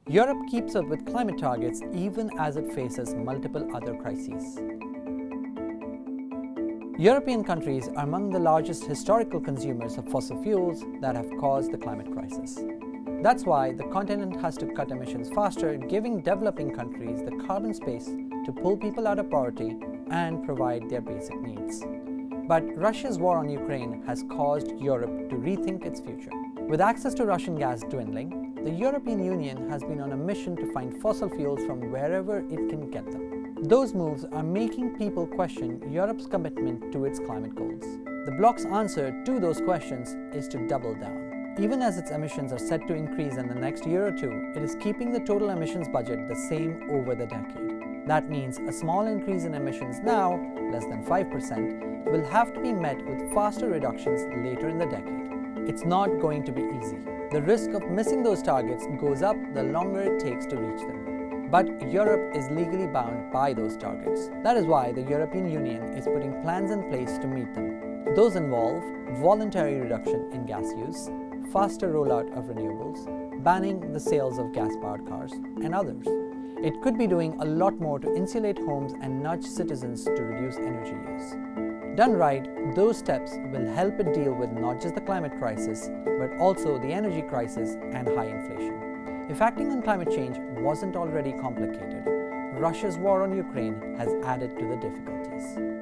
Europe keeps up with climate targets even as it faces multiple other crises. European countries are among the largest historical consumers of fossil fuels that have caused the climate crisis. That's why the continent has to cut emissions faster, giving developing countries the carbon space to pull people out of poverty and provide their basic needs. But Russia's war on Ukraine has caused Europe to rethink its future. With access to Russian gas dwindling, the European Union has been on a mission to find fossil fuels from wherever it can get them. Those moves are making people question Europe's commitment to its climate goals. The bloc's answer to those questions is to double down. Even as its emissions are set to increase in the next year or two, it is keeping the total emissions budget the same over the decade. That means a small increase in emissions now, less than 5%, will have to be met with faster reductions later in the decade. It's not going to be easy. The risk of missing those targets goes up the longer it takes to reach them. But Europe is legally bound by those targets. That is why the European Union is putting plans in place to meet them. Those involve voluntary reduction in gas use, faster rollout of renewables, banning the sales of gas-powered cars, and others. It could be doing a lot more to insulate homes and nudge citizens to reduce energy use. Done right, those steps will help it deal with not just the climate crisis, but also the energy crisis and high inflation. If acting on climate change wasn't already complicated, Russia's war on Ukraine has added to the difficulties.